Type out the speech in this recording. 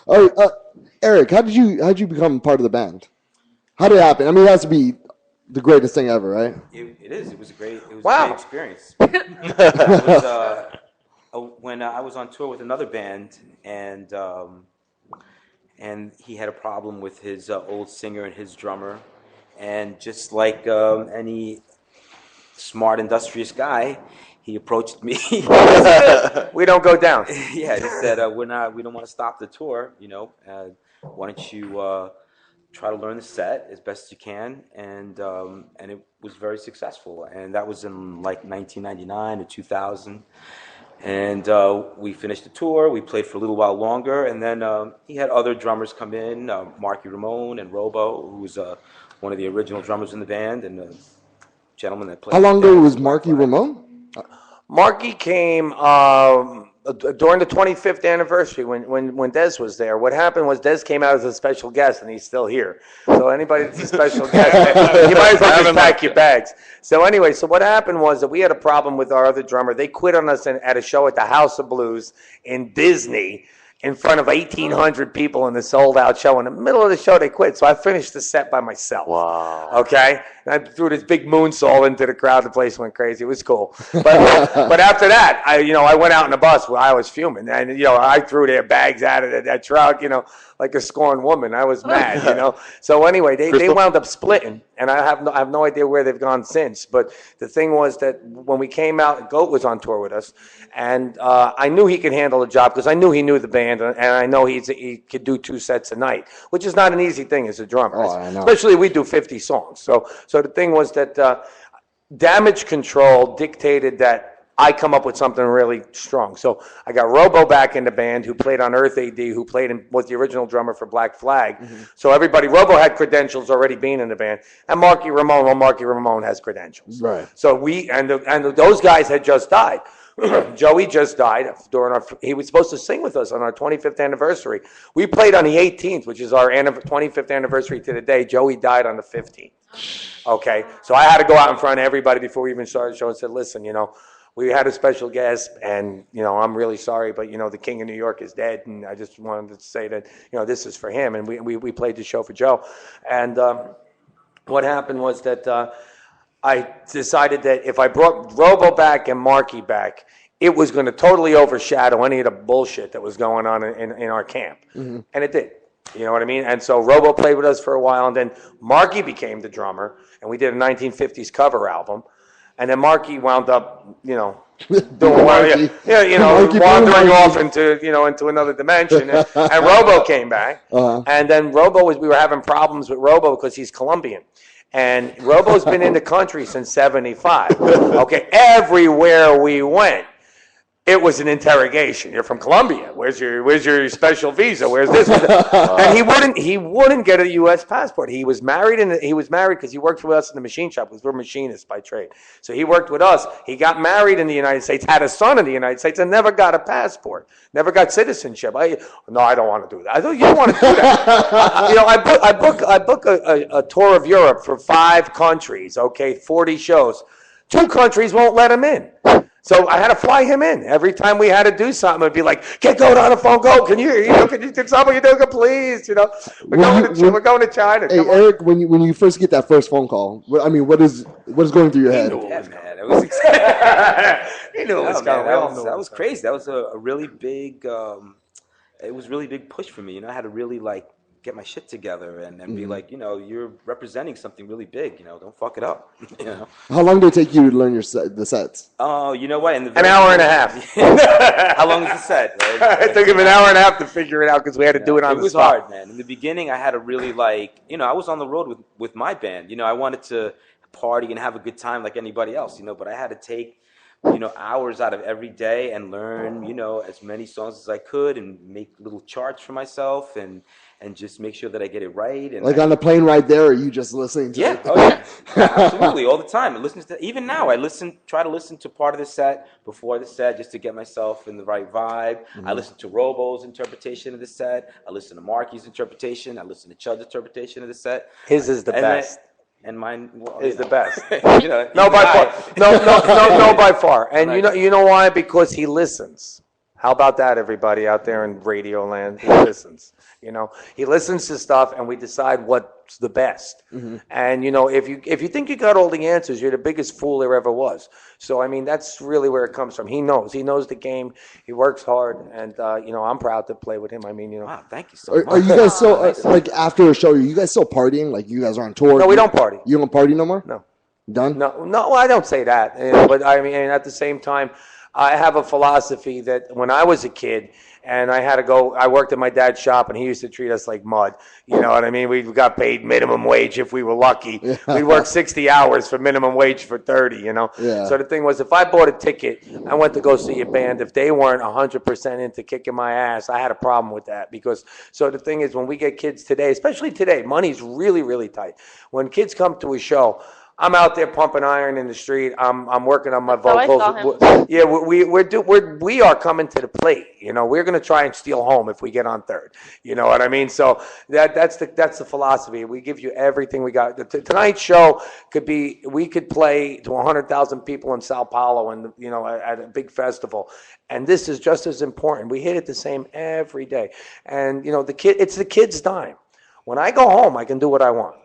Oh, Eric, how'd you become part of the band? How did it happen? I mean, it has to be the greatest thing ever, right? It is. It was a great Wow. experience. It was, when I was on tour with another band, and he had a problem with his old singer and his drummer, and just like any smart, industrious guy, he approached me. We don't go down. Yeah, he said, we don't want to stop the tour, why don't you try to learn the set as best you can, and it was very successful, and that was in like 1999 or 2000, and we finished the tour. We played for a little while longer, and then he had other drummers come in, Marky Ramone and Robo, who was one of the original drummers in the band, and a gentleman that played. How long ago was Marky Ramone? Marky came during the 25th anniversary when Dez was there. What happened was Dez came out as a special guest, and he's still here. So anybody that's a special guest, you might as well just pack your bags. So anyway, so what happened was that we had a problem with our other drummer. They quit on us at a show at the House of Blues in Disney in front of 1,800 people in the sold-out show. In the middle of the show, they quit. So I finished the set by myself. Wow. Okay? And I threw this big moonsault into the crowd. The place went crazy. It was cool. But after that, I went out in the bus where I was fuming. And, I threw their bags out of that truck, like a scorned woman. I was mad, So anyway, they wound up splitting. And I have no idea where they've gone since. But the thing was that when we came out, Goat was on tour with us. And I knew he could handle the job because I knew he knew the band. And I know he could do 2 sets a night, which is not an easy thing as a drummer. Oh, I know. Especially we do 50 songs. So the thing was that Damage Control dictated that I come up with something really strong. So I got Robo back in the band, who played on Earth A.D., who was the original drummer for Black Flag. Mm-hmm. So Robo had credentials already being in the band. And Marky Ramone has credentials. Right. So those guys had just died. Joey just died he was supposed to sing with us on our 25th anniversary. We played on the 18th, which is our 25th anniversary to the day. Joey died on the 15th. Okay, so I had to go out in front of everybody before we even started the show and said, listen, we had a special guest, and, I'm really sorry, but, the King of New York is dead, and I just wanted to say that, this is for him, and we played the show for Joe. And what happened was that I decided that if I brought Robo back and Marky back, it was going to totally overshadow any of the bullshit that was going on in our camp. Mm-hmm. And it did. You know what I mean? And so Robo played with us for a while, and then Marky became the drummer, and we did a 1950s cover album. And then Marky wound up, doing wandering off into another dimension. And Robo came back. Uh-huh. And then we were having problems with Robo because he's Colombian. And Robo's been in the country since 75. Okay, everywhere we went, it was an interrogation. You're from Colombia. Where's your special visa? Where's this? And he wouldn't get a U.S. passport. He was married because he worked with us in the machine shop because we're machinists by trade. So he worked with us. He got married in the United States, had a son in the United States, and never got a passport. Never got citizenship. I don't want to do that. I thought you don't want to do that. I book a tour of Europe for 5 countries. Okay, 40 shows. 2 countries won't let him in. So I had to fly him in. Every time we had to do something, it'd be like, get Goat on the phone, Go. Can you do something? Please, we're going to China. Hey, Eric, when you first get that first phone call, what is going through your head? Man, it was exciting. He knew it was coming. That was crazy. That was a really big. It was really big push for me. I had to really get my shit together and be like, you're representing something really big. Don't fuck it up. How long did it take you to learn the sets? Oh, you know what? An hour and a half. How long is the set? Right? It took him an hour and a half to figure it out because we had to do it on the spot. It was hard, man. In the beginning, I had to really I was on the road with my band. I wanted to party and have a good time like anybody else. But I had to take hours out of every day and learn, as many songs as I could and make little charts for myself and just make sure that I get it right. And on the plane ride there, or are you just listening to it? Oh yeah, absolutely, all the time. Even now, I try to listen to part of the set before the set just to get myself in the right vibe. Mm-hmm. I listen to Robo's interpretation of the set. I listen to Marky's interpretation. I listen to Chud's interpretation of the set. His is the best. And mine is the best. No, by far. No, by far. And you know why? Because he listens. How about that, everybody out there in radio land? He listens. He listens to stuff, and we decide what's the best. And if you think you got all the answers, you're the biggest fool there ever was. So I mean, that's really where it comes from. He knows the game. He works hard, and I'm proud to play with him. I mean, Wow, thank you so much. Are you guys still like after a show? Are you guys still partying? Like you guys are on tour? No, we don't party. You don't party no more? No. Done? No, I don't say that. But I mean, at the same time, I have a philosophy that when I was a kid and I worked at my dad's shop, and he used to treat us like mud. You know what I mean? We got paid minimum wage if we were lucky. Yeah. We'd work 60 hours for minimum wage for 30, Yeah. So the thing was, if I bought a ticket, I went to go see a band. If they weren't 100% into kicking my ass, I had a problem with that. So the thing is, when we get kids today, especially today, money's really, really tight. When kids come to a show, I'm out there pumping iron in the street. I'm working on my vocals. Yeah, we are coming to the plate. We're going to try and steal home if we get on third. You know what I mean? So that's the philosophy. We give you everything we got. Tonight's show we could play to 100,000 people in Sao Paulo and at a big festival. And this is just as important. We hit it the same every day. And it's the kid's time. When I go home, I can do what I want.